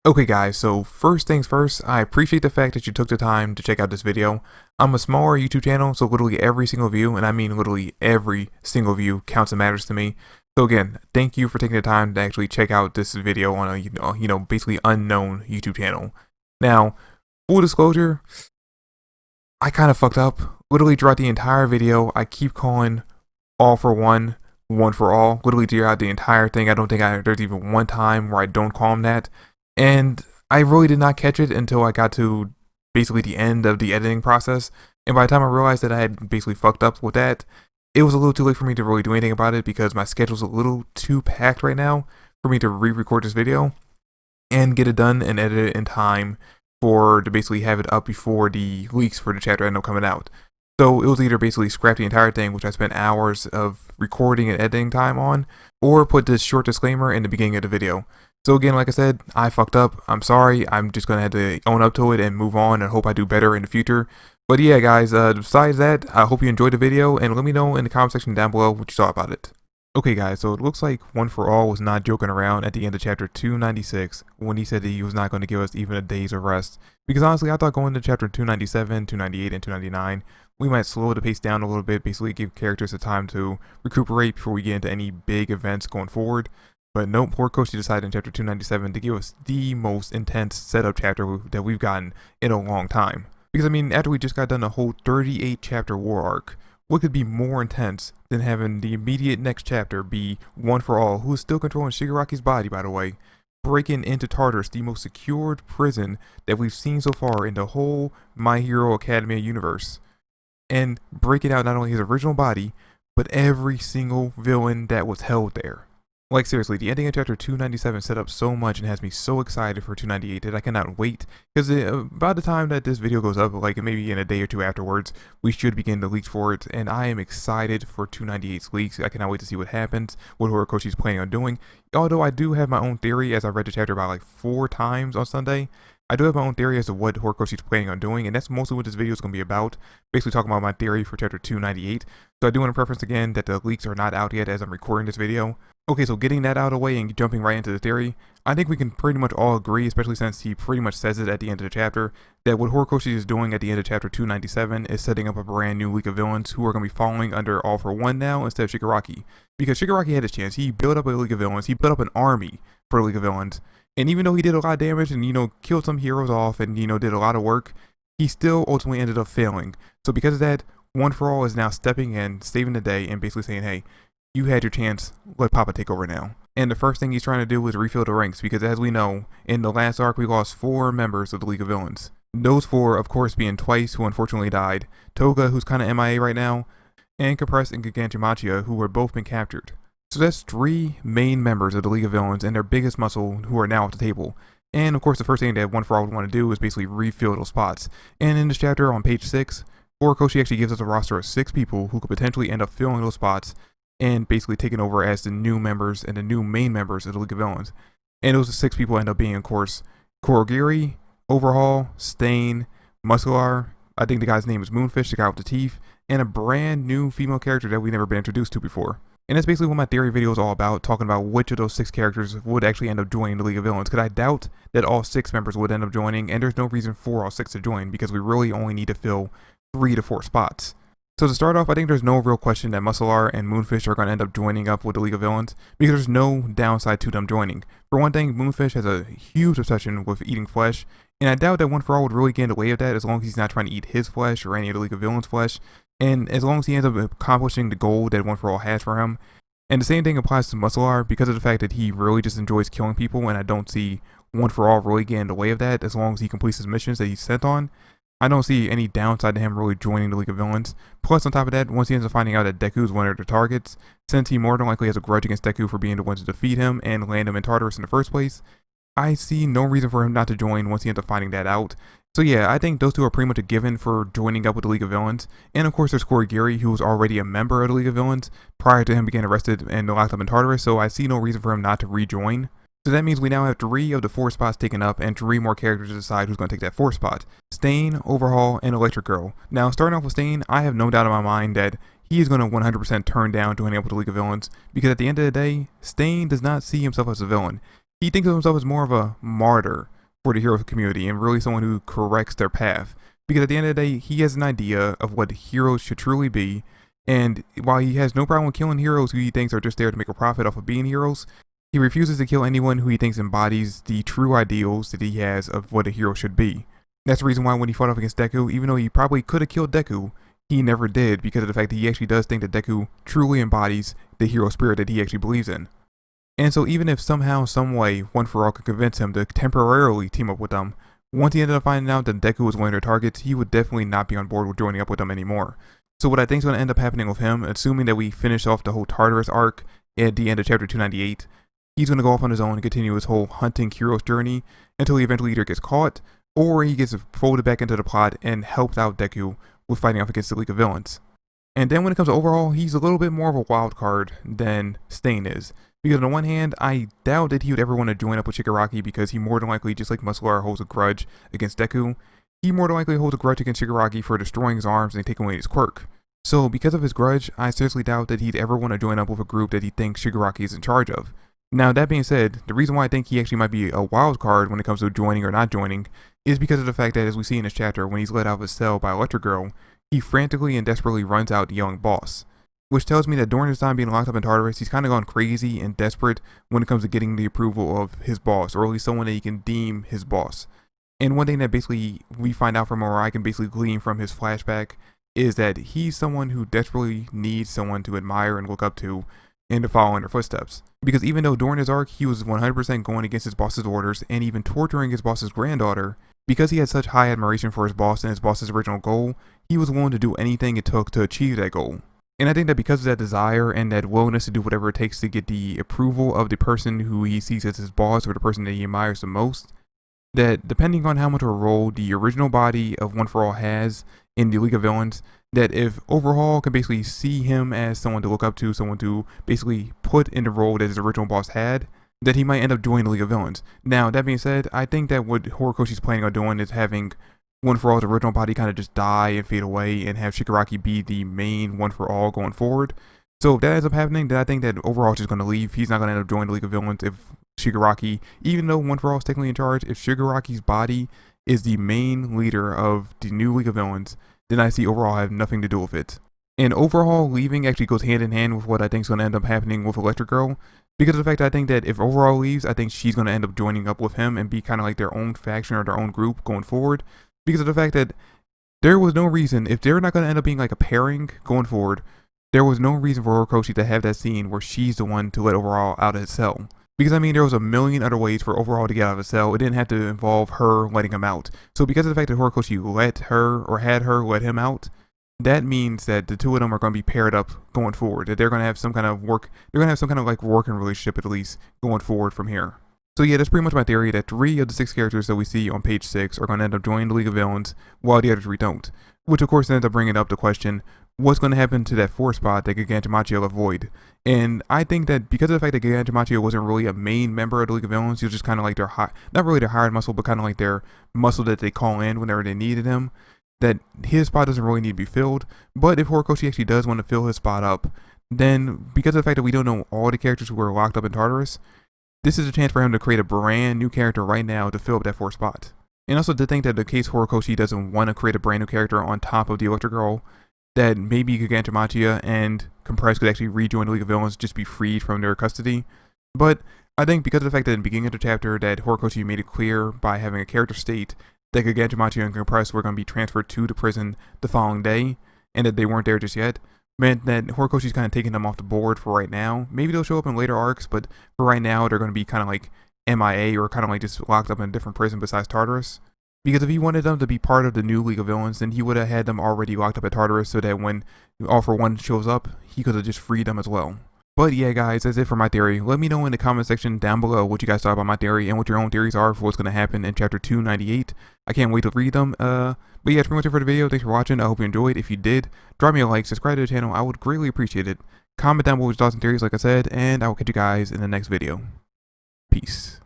Okay guys, so first things first, I appreciate the fact that you took the time to check out this video. I'm a smaller YouTube channel, so literally every single view, and I mean literally every single view counts and matters to me. So again, thank you for taking the time to actually check out this video on a, basically unknown YouTube channel. Now, full disclosure, I kind of fucked up. Literally throughout the entire video, I keep calling all for one, one for all. Literally throughout the entire thing, I don't think there's even one time where I don't call him that. And I really did not catch it until I got to basically the end of the editing process. And by the time I realized that I had basically fucked up with that, it was a little too late for me to really do anything about it because my schedule's a little too packed right now for me to re-record this video and get it done and edit it in time to basically have it up before the leaks for the chapter end up coming out. So it was either basically scrap the entire thing, which I spent hours of recording and editing time on, or put this short disclaimer in the beginning of the video. So again, like I said, I fucked up. I'm sorry. I'm just going to have to own up to it and move on and hope I do better in the future. But yeah, guys, besides that, I hope you enjoyed the video and let me know in the comment section down below what you thought about it. Okay guys, so it looks like One for All was not joking around at the end of chapter 296 when he said that he was not going to give us even a day's of rest. Because honestly, I thought going to chapter 297, 298, and 299, we might slow the pace down a little bit, basically give characters the time to recuperate before we get into any big events going forward. But nope, Horikoshi decided in chapter 297 to give us the most intense setup chapter that we've gotten in a long time. Because I mean, after we just got done a whole 38 chapter war arc, what could be more intense than having the immediate next chapter be One for All, who is still controlling Shigaraki's body, by the way, breaking into Tartarus, the most secured prison that we've seen so far in the whole My Hero Academia universe, and breaking out not only his original body, but every single villain that was held there. Like seriously, the ending of chapter 297 set up so much and has me so excited for 298 that I cannot wait, because by the time that this video goes up, like maybe in a day or two afterwards, we should begin the leaks for it, and I am excited for 298's leaks. I cannot wait to see what happens, what Horikoshi's planning on doing, although I do have my own theory as I read the chapter about like 4 times on Sunday. I do have my own theory as to what Horikoshi's planning on doing, and that's mostly what this video is going to be about, basically talking about my theory for chapter 298. So I do want to preference again that the leaks are not out yet as I'm recording this video. Okay, so getting that out of the way and jumping right into the theory, I think we can pretty much all agree, especially since he pretty much says it at the end of the chapter, that what Horikoshi is doing at the end of chapter 297 is setting up a brand new league of villains who are going to be falling under All for One now instead of Shigaraki. Because Shigaraki had his chance, he built up a league of villains, he built up an army for a league of villains, and even though he did a lot of damage and, killed some heroes off and, did a lot of work, he still ultimately ended up failing. So because of that, One for All is now stepping in, saving the day, and basically saying, hey, you had your chance, let Papa take over now. And the first thing he's trying to do is refill the ranks, because as we know, in the last arc we lost 4 members of the League of Villains. Those 4, of course, being Twice, who unfortunately died, Toga, who's kind of MIA right now, and Compress and Gigantomachia, who were both been captured. So that's 3 main members of the League of Villains and their biggest muscle who are now at the table. And of course the first thing that One for All would want to do is basically refill those spots. And in this chapter on page 6, Horikoshi actually gives us a roster of 6 people who could potentially end up filling those spots and basically taking over as the new members and the new main members of the League of Villains. And those 6 people end up being, of course, Kurogiri, Overhaul, Stain, Muscular, I think the guy's name is Moonfish, the guy with the teeth, and a brand new female character that we've never been introduced to before. And that's basically what my theory video is all about, talking about which of those 6 characters would actually end up joining the League of Villains, because I doubt that all 6 members would end up joining, and there's no reason for all 6 to join, because we really only need to fill 3 to 4 spots. So to start off, I think there's no real question that Muscular and Moonfish are going to end up joining up with the League of Villains, because there's no downside to them joining. For one thing, Moonfish has a huge obsession with eating flesh, and I doubt that One for All would really get in the way of that as long as he's not trying to eat his flesh or any of the League of Villains' flesh, and as long as he ends up accomplishing the goal that One for All has for him. And the same thing applies to Muscular because of the fact that he really just enjoys killing people, and I don't see One for All really getting in the way of that as long as he completes his missions that he's sent on. I don't see any downside to him really joining the League of Villains. Plus, on top of that, once he ends up finding out that Deku's one of the targets, since he more than likely has a grudge against Deku for being the one to defeat him and land him in Tartarus in the first place, I see no reason for him not to join once he ends up finding that out. So yeah, I think those 2 are pretty much a given for joining up with the League of Villains. And of course there's Kurogiri, who was already a member of the League of Villains prior to him being arrested and locked up in Tartarus, so I see no reason for him not to rejoin. So that means we now have 3 of the 4 spots taken up and 3 more characters to decide who's going to take that 4th spot. Stain, Overhaul, and Electric Girl. Now starting off with Stain, I have no doubt in my mind that he is going to 100% turn down joining up with the League of Villains, because at the end of the day, Stain does not see himself as a villain. He thinks of himself as more of a martyr, for the hero community and really someone who corrects their path. Because at the end of the day, he has an idea of what heroes should truly be, and while he has no problem with killing heroes who he thinks are just there to make a profit off of being heroes, he refuses to kill anyone who he thinks embodies the true ideals that he has of what a hero should be. That's the reason why when he fought off against Deku, even though he probably could have killed Deku, he never did, because of the fact that he actually does think that Deku truly embodies the hero spirit that he actually believes in. And so even if somehow, some way, One For All could convince him to temporarily team up with them, once he ended up finding out that Deku was one of their targets, he would definitely not be on board with joining up with them anymore. So what I think is going to end up happening with him, assuming that we finish off the whole Tartarus arc at the end of chapter 298, he's going to go off on his own and continue his whole hunting heroes journey until he eventually either gets caught or he gets folded back into the plot and helps out Deku with fighting off against the League of Villains. And then when it comes to Overhaul, he's a little bit more of a wild card than Stain is. Because on the one hand, I doubt that he would ever want to join up with Shigaraki because he more than likely, just like Muscular holds a grudge against Deku, he more than likely holds a grudge against Shigaraki for destroying his arms and taking away his quirk. So because of his grudge, I seriously doubt that he'd ever want to join up with a group that he thinks Shigaraki is in charge of. Now that being said, the reason why I think he actually might be a wild card when it comes to joining or not joining is because of the fact that, as we see in this chapter, when he's let out of his cell by Electric Girl, he frantically and desperately runs out yelling boss. Which tells me that during his time being locked up in Tartarus, he's kind of gone crazy and desperate when it comes to getting the approval of his boss, or at least someone that he can deem his boss. And one thing that basically we find out from, or I can basically glean from his flashback, is that he's someone who desperately needs someone to admire and look up to and to follow in their footsteps. Because even though during his arc he was 100% going against his boss's orders and even torturing his boss's granddaughter, because he had such high admiration for his boss and his boss's original goal, he was willing to do anything it took to achieve that goal. And I think that because of that desire and that willingness to do whatever it takes to get the approval of the person who he sees as his boss or the person that he admires the most, that depending on how much of a role the original body of One For All has in the League of Villains, that if Overhaul can basically see him as someone to look up to, someone to basically put in the role that his original boss had, that he might end up joining the League of Villains. Now, that being said, I think that what Horikoshi's planning on doing is having One For All's original body kind of just die and fade away and have Shigaraki be the main One For All going forward. So if that ends up happening, then I think that Overhaul's just going to leave. He's not going to end up joining the League of Villains if Shigaraki, even though One For All is technically in charge, if Shigaraki's body is the main leader of the new League of Villains, then I see Overhaul have nothing to do with it. And Overhaul leaving actually goes hand in hand with what I think is going to end up happening with Electric Girl, because of the fact that I think that if Overhaul leaves, I think she's going to end up joining up with him and be kind of like their own faction or their own group going forward. Because of the fact that there was no reason, if they're not going to end up being like a pairing going forward, there was no reason for Horikoshi to have that scene where she's the one to let Overhaul out of his cell. Because I mean, there was a million other ways for Overhaul to get out of his cell. It didn't have to involve her letting him out. So because of the fact that Horikoshi let her, or had her let him out, that means that the two of them are going to be paired up going forward. That they're going to have some kind of like working relationship at least going forward from here. So yeah, that's pretty much my theory, that 3 of the 6 characters that we see on page 6 are going to end up joining the League of Villains, while the other 3 don't. Which of course ends up bringing up the question, what's going to happen to that 4th spot that Gigantomachia will avoid? And I think that because of the fact that Gigantomachia wasn't really a main member of the League of Villains, he was just kind of like their not really their hired muscle, but kind of like their muscle that they call in whenever they needed him, that his spot doesn't really need to be filled. But if Horikoshi actually does want to fill his spot up, then because of the fact that we don't know all the characters who are locked up in Tartarus, this is a chance for him to create a brand new character right now to fill up that 4th spot. And also to think that the case Horikoshi doesn't want to create a brand new character on top of the Electric Girl, that maybe Gigantomachia and Compress could actually rejoin the League of Villains, just be freed from their custody. But I think because of the fact that in the beginning of the chapter that Horikoshi made it clear by having a character state that Gigantomachia and Compress were going to be transferred to the prison the following day, and that they weren't there just yet, meant that Horikoshi's kind of taking them off the board for right now. Maybe they'll show up in later arcs, but for right now, they're going to be kind of like MIA, or kind of like just locked up in a different prison besides Tartarus. Because if he wanted them to be part of the new League of Villains, then he would have had them already locked up at Tartarus, so that when All For One shows up, he could have just freed them as well. But yeah guys, that's it for my theory. Let me know in the comment section down below what you guys thought about my theory and what your own theories are for what's going to happen in chapter 298. I can't wait to read them. But yeah, that's pretty much it for the video. Thanks for watching. I hope you enjoyed. If you did, drop me a like, subscribe to the channel. I would greatly appreciate it. Comment down below your thoughts and theories like I said, and I will catch you guys in the next video. Peace.